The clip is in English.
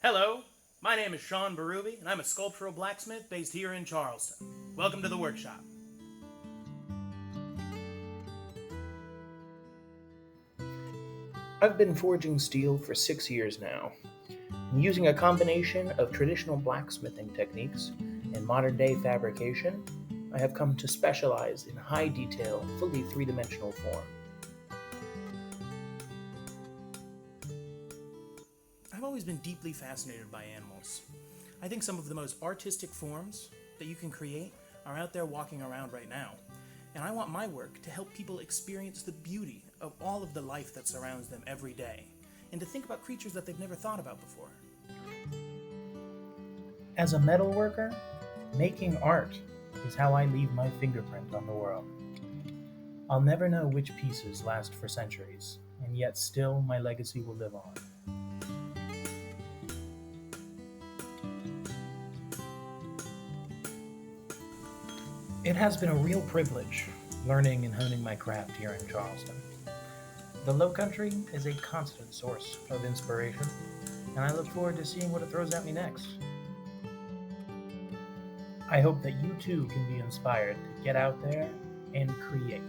Hello, my name is Sean Berube, and I'm a sculptural blacksmith based here in Charleston. Welcome to the workshop. I've been forging steel for 6 years now, and using a combination of traditional blacksmithing techniques and modern-day fabrication, I have come to specialize in high-detail, fully three-dimensional form. I've always been deeply fascinated by animals. I think some of the most artistic forms that you can create are out there walking around right now. And I want my work to help people experience the beauty of all of the life that surrounds them every day, and to think about creatures that they've never thought about before. As a metal worker, making art is how I leave my fingerprint on the world. I'll never know which pieces last for centuries, and yet still my legacy will live on. It has been a real privilege learning and honing my craft here in Charleston. The Low Country is a constant source of inspiration, and I look forward to seeing what it throws at me next. I hope that you too can be inspired to get out there and create.